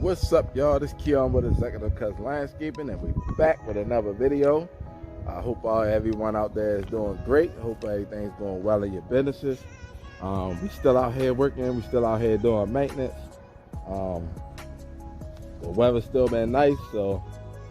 What's up, y'all? This is Keon with Executive Cuz Landscaping, and we're back with another video. I hope everyone out there is doing great. I hope everything's going well in your businesses. We still out here working. We still out here doing maintenance. The weather's still been nice, so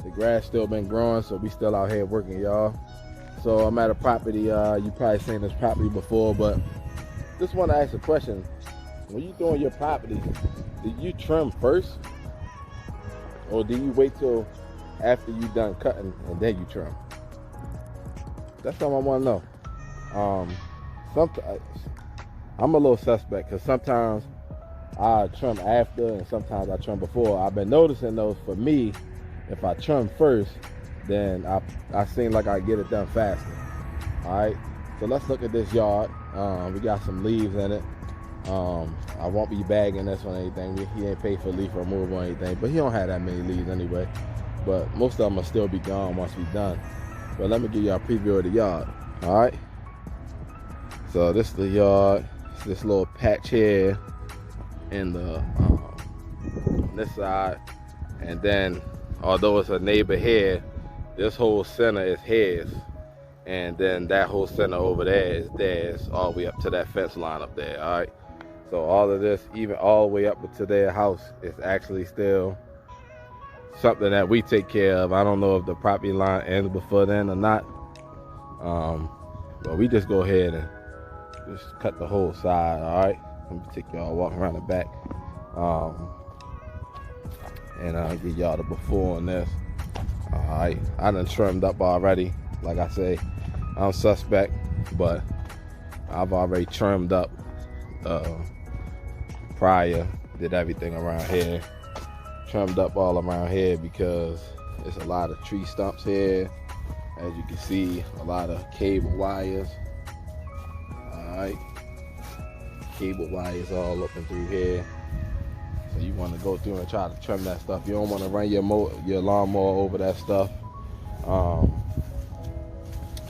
the grass still been growing, so we still out here working, y'all. So I'm at a property. You probably seen this property before, but just want to ask a question. When you doing your property, do you trim first, or do you wait till after you done cutting and then you trim? That's something I want to know. I'm a little suspect because sometimes I trim after and sometimes I trim before. I've been noticing though, for me, if I trim first, then I seem like I get it done faster. All right, so let's look at this yard. We got some leaves in it. I won't be bagging this or anything. He ain't paid for leaf removal or anything, but he don't have that many leaves anyway. But most of them will still be gone once we're done. But let me give y'all a preview of the yard. All right. So this is the yard. It's this little patch here in the this side, and then although it's a neighbor here, this whole center is his, and then that whole center over there is theirs, all the way up to that fence line up there. All right. So all of this, even all the way up to their house, is actually still something that we take care of. I don't know if the property line ends before then or not. But we just go ahead and just cut the whole side, all right? Let me take y'all walking around the back. And I'll give y'all the before on this. All right, I done trimmed up already. Like I say, I'm suspect, but I've already trimmed up prior, did everything around here, trimmed up all around here because there's a lot of tree stumps here. As you can see, a lot of cable wires. All right, cable wires all up and through here. So you want to go through and try to trim that stuff. You don't want to run your lawnmower over that stuff.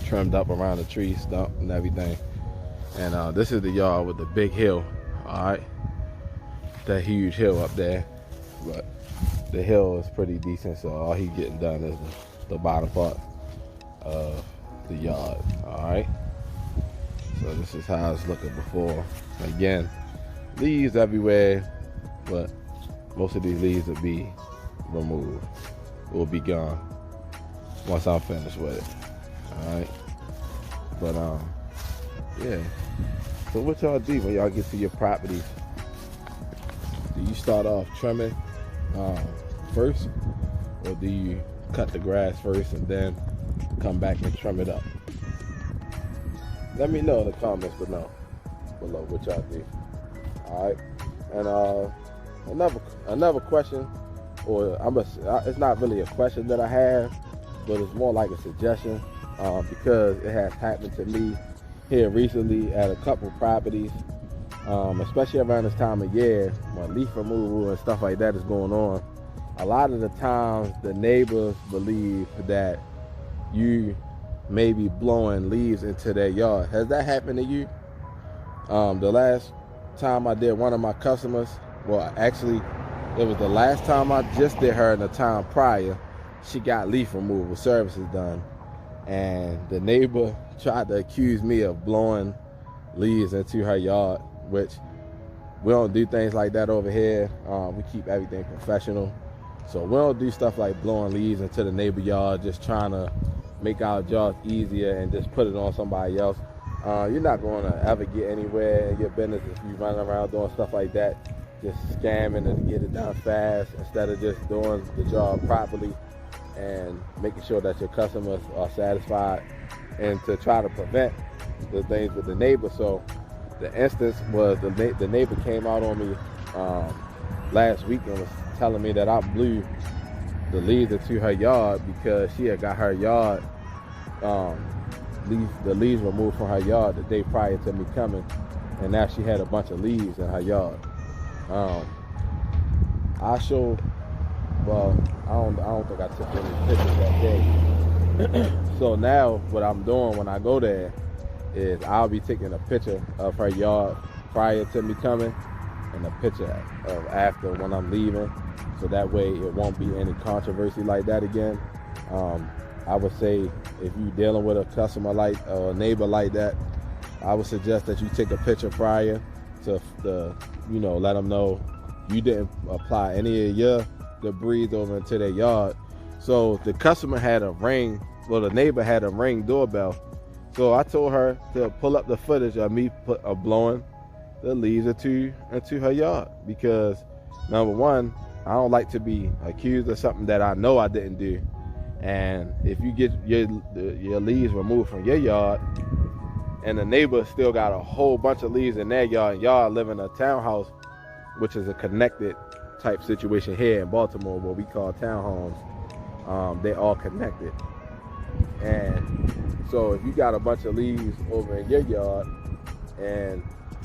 Trimmed up around the tree stump and everything. And this is the yard with the big hill. All right, that huge hill up there, but the hill is pretty decent, so all he's getting done is the bottom part of the yard. All right, so this is how it's looking before. Again, leaves everywhere, but most of these leaves will be removed, will be gone once I'm finished with it. All right, but yeah. So what y'all do when y'all get to your properties? Do you start off trimming first, or do you cut the grass first and then come back and trim it up? Let me know in the comments below what y'all do. All right, and another question, or it's not really a question that I have, but it's more like a suggestion, because it has happened to me here recently at a couple properties, especially around this time of year when leaf removal and stuff like that is going on. A lot of the times the neighbors believe that you may be blowing leaves into their yard. Has that happened to you? The last time I did one of my customers, well, actually it was the last time I just did her in the time prior, she got leaf removal services done, and the neighbor tried to accuse me of blowing leaves into her yard, which we don't do things like that over here. We keep everything professional, so we don't do stuff like blowing leaves into the neighbor yard, just trying to make our jobs easier and just put it on somebody else. You're not going to ever get anywhere in your business if you run around doing stuff like that, just scamming and get it done fast instead of just doing the job properly and making sure that your customers are satisfied, and to try to prevent the things with the neighbor. So the instance was the neighbor came out on me last week and was telling me that I blew the leaves into her yard because she had got her yard, the leaves removed from her yard the day prior to me coming, and now she had a bunch of leaves in her yard. I showed, well, I don't think I took any pictures that day. So now what I'm doing when I go there is I'll be taking a picture of her yard prior to me coming, and a picture of after when I'm leaving. so that way it won't be any controversy like that again. I would say if you're dealing with a customer like or a neighbor like that, I would suggest that you take a picture prior to let them know you didn't apply any of your debris over into their yard. So the customer had the neighbor had a Ring doorbell. So I told her to pull up the footage of me blowing the leaves into her yard, because number one, I don't like to be accused of something that I know I didn't do. And if you get your leaves removed from your yard, and the neighbor still got a whole bunch of leaves in their yard, and y'all live in a townhouse, which is a connected type situation here in Baltimore, what we call townhomes, they all connected. And so if you got a bunch of leaves over in your yard and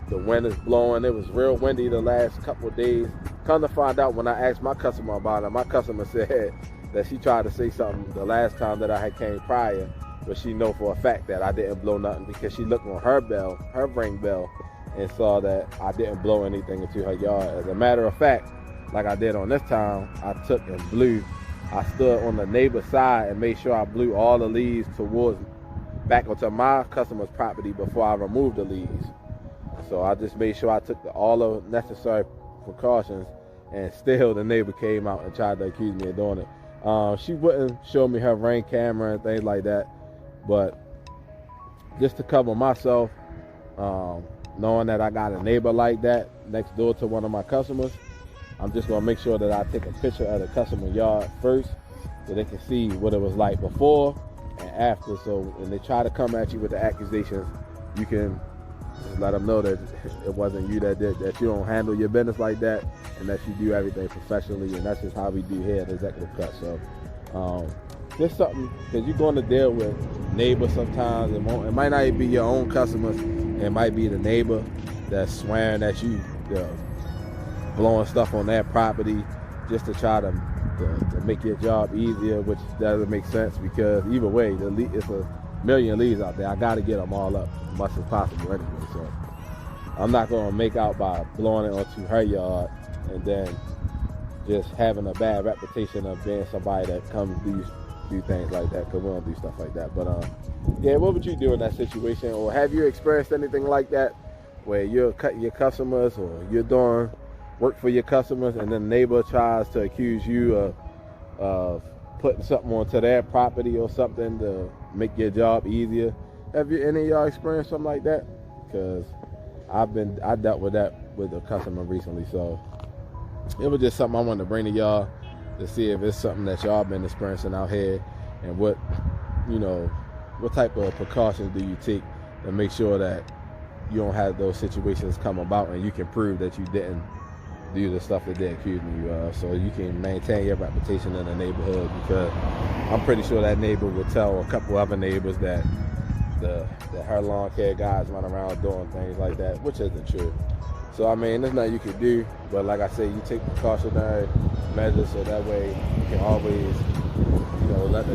the wind is blowing, it was real windy the last couple of days. Come to find out, when I asked my customer about it, my customer said that she tried to say something the last time that I had came prior, but she know for a fact that I didn't blow nothing, because she looked on her Ring bell, and saw that I didn't blow anything into her yard. As a matter of fact, like I did on this time, I took and blew. I stood on the neighbor's side and made sure I blew all the leaves back onto my customer's property before I removed the leaves. So I just made sure I took all the necessary precautions, and still the neighbor came out and tried to accuse me of doing it. She wouldn't show me her Ring camera and things like that, but just to cover myself, knowing that I got a neighbor like that next door to one of my customers, I'm just gonna make sure that I take a picture of the customer yard first, so they can see what it was like before and after. So when they try to come at you with the accusations, you can just let them know that it wasn't you that did that. You don't handle your business like that, and that you do everything professionally. And that's just how we do here at Executive Cut. So just something, because you're going to deal with neighbors sometimes. It might not even be your own customers. It might be the neighbor that's swearing at you, blowing stuff on their property just to try to make your job easier, which doesn't make sense, because either way, it's a million leaves out there. I got to get them all up as much as possible anyway. So I'm not going to make out by blowing it onto her yard and then just having a bad reputation of being somebody that comes do things like that, because we don't do stuff like that. But yeah, what would you do in that situation? Or have you experienced anything like that, where you're cutting your customers, or you're doing work for your customers, and then the neighbor tries to accuse you of putting something onto their property or something to make your job easier? Have you any of y'all experienced something like that? Because I dealt with that with a customer recently, so it was just something I wanted to bring to y'all to see if it's something that y'all been experiencing out here, and what type of precautions do you take to make sure that you don't have those situations come about, and you can prove that you didn't do the stuff that they accused you of, so you can maintain your reputation in the neighborhood. Because I'm pretty sure that neighbor would tell a couple other neighbors that her lawn care guys run around doing things like that, which isn't true. So I mean, there's nothing you can do, but like I say, you take precautionary measures, so that way you can always let the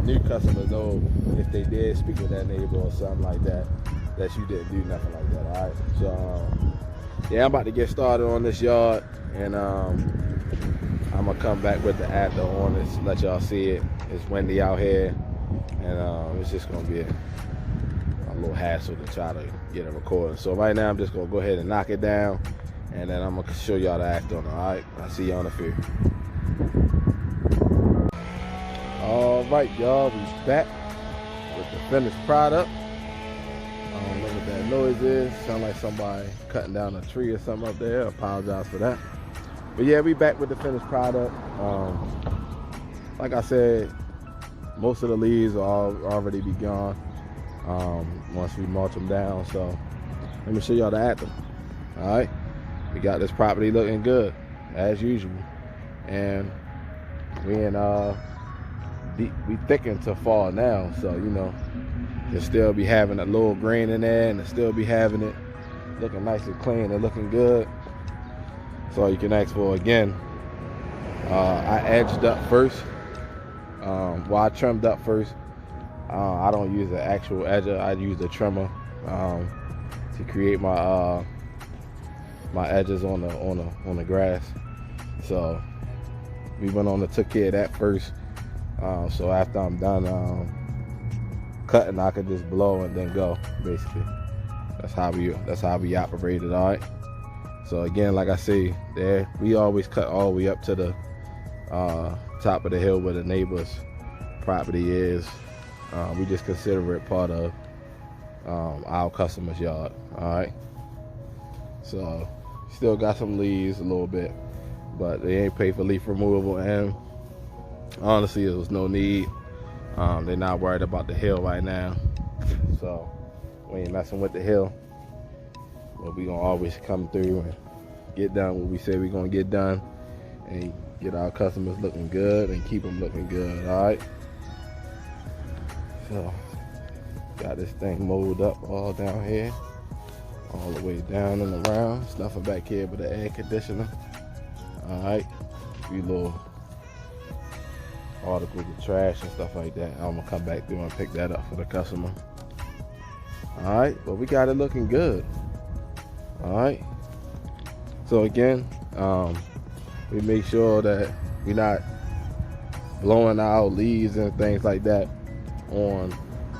new customers know if they did speak with that neighbor or something like that, that you didn't do nothing like that. All right, so yeah, I'm about to get started on this yard, and I'm gonna come back with the after on this, let y'all see it. It's windy out here, and it's just gonna be a little hassle to try to get a recording. So right now I'm just gonna go ahead and knock it down, and then I'm gonna show y'all the after on it. All right, I'll see y'all on the field. All right, y'all, we back with the finished product. I don't know what that noise is. Sound like somebody cutting down a tree or something up there. I apologize for that. But yeah, we back with the finished product. Like I said, most of the leaves will already be gone once we mulch them down. So let me show y'all the after. All right, we got this property looking good as usual, and we thicken to fall now. So you'll still be having a little green in there, and it'll still be having it looking nice and clean and looking good. So you can ask for again. I edged up first. I trimmed up first. I don't use an actual edger. I use a trimmer to create my my edges on the grass. So we went on and took care of that first. So after I'm done cutting, I could just blow and then go. Basically, that's how we operated. All right. So again, like I say, there we always cut all the way up to the top of the hill where the neighbor's property is. We just consider it part of our customer's yard. All right. So still got some leaves a little bit, but they ain't pay for leaf removal, and honestly, there was no need. They're not worried about the hill right now, so we ain't messing with the hill. But we gonna always come through and get done what we say we gonna get done, and get our customers looking good and keep them looking good. All right. So got this thing mowed up all down here, all the way down and around. There's nothing back here but the air conditioner. All right. A few little articles of trash and stuff like that. I'm gonna come back through and pick that up for the customer. All right, but we got it looking good. All right. So again, we make sure that we're not blowing out leaves and things like that on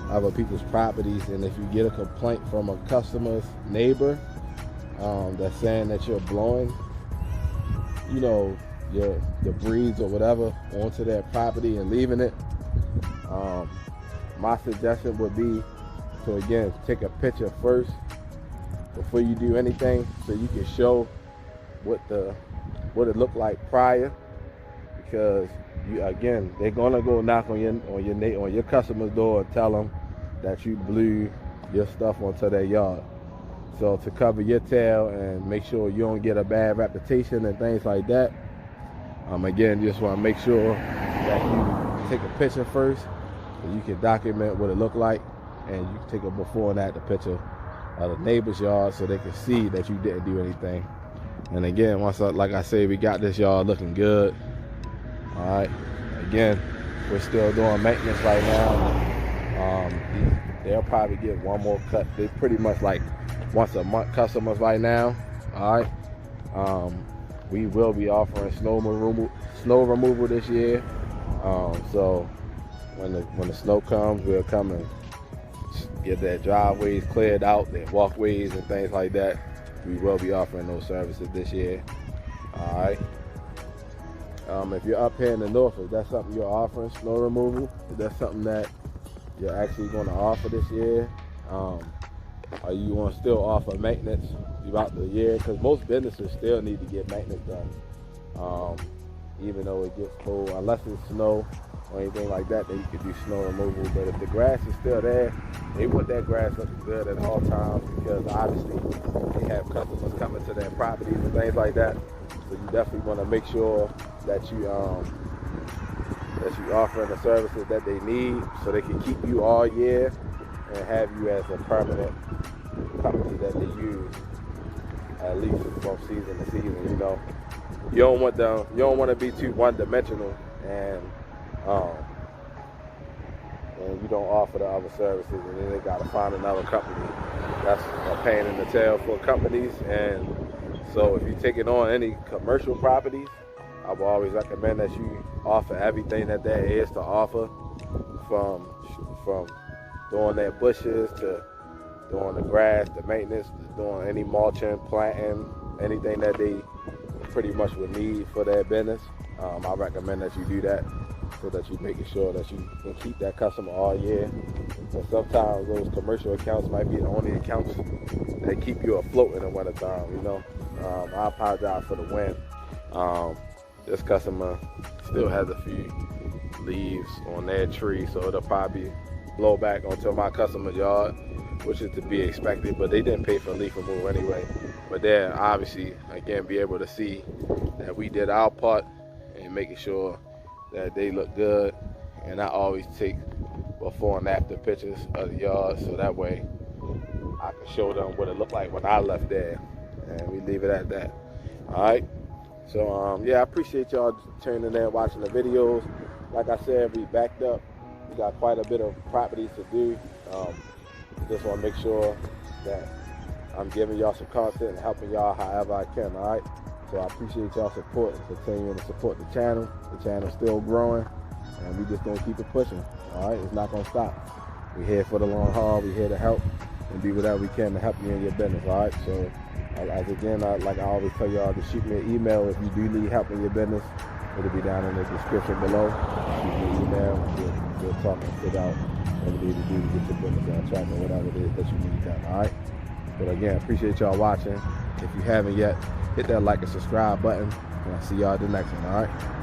other people's properties. And if you get a complaint from a customer's neighbor that's saying that you're blowing, you know, your breeds or whatever onto their property and leaving it, my suggestion would be to again take a picture first before you do anything, so you can show what it looked like prior, because they're gonna go knock on your customer's door and tell them that you blew your stuff onto their yard. So to cover your tail and make sure you don't get a bad reputation and things like that, again, you just want to make sure that you take a picture first so you can document what it looked like, and you can take a before and after picture of the neighbor's yard so they can see that you didn't do anything. And again, like I say, we got this yard looking good. All right. Again, we're still doing maintenance right now. They'll probably get one more cut. They pretty much like once a month customers right now. All right. We will be offering snow removal this year. So when the snow comes, we'll come and get their driveways cleared out, their walkways and things like that. We will be offering those services this year. All right. If you're up here in the north, is that something you're offering, snow removal? Is that something that you're actually going to offer this year? Are you going to still offer maintenance throughout the year? Because most businesses still need to get maintenance done, even though it gets cold. Unless it's snow or anything like that, then you can do snow removal. But if the grass is still there, they want that grass looking good at all times, because obviously they have customers coming to their properties and things like that. So you definitely want to make sure that you offering the services that they need, so they can keep you all year and have you as a permanent company that they use at least from season to season. You know, you don't want to be too one-dimensional, and you don't offer the other services, and then they got to find another company. That's a pain in the tail for companies. And so if you're taking on any commercial properties, I would always recommend that you offer everything that there is to offer, from doing their bushes to doing the grass, the maintenance, to doing any mulching, planting, anything that they pretty much would need for their business. I recommend that you do that, so that you're making sure that you can keep that customer all year. But sometimes those commercial accounts might be the only accounts that keep you afloat in the wintertime, you know. I apologize for the wind. This customer still has a few leaves on their tree, so it'll probably blow back onto my customer's yard, which is to be expected, but they didn't pay for leaf removal anyway. But they'll obviously, again, be able to see that we did our part in making sure that they look good. And I always take before and after pictures of the yard, so that way I can show them what it looked like when I left there, and we leave it at that. All right. So yeah, I appreciate y'all tuning in there, watching the videos. Like I said, we backed up. We got quite a bit of properties to do. Just want to make sure that I'm giving y'all some content and helping y'all however I can. All right. So I appreciate y'all support and continuing to support the channel. The channel's still growing, and we just gonna keep it pushing. All right, it's not gonna stop. We're here for the long haul. We're here to help and do whatever we can to help you in your business. All right. So as again, like I always tell y'all, to shoot me an email if you do need help in your business. It'll be down in the description below. Shoot me an email. We'll talk and figure out what we need to do to get your business on track or whatever it is that you need done. All right. But again, appreciate y'all watching. If you haven't yet, hit that like and subscribe button. And I'll see y'all at the next one. All right.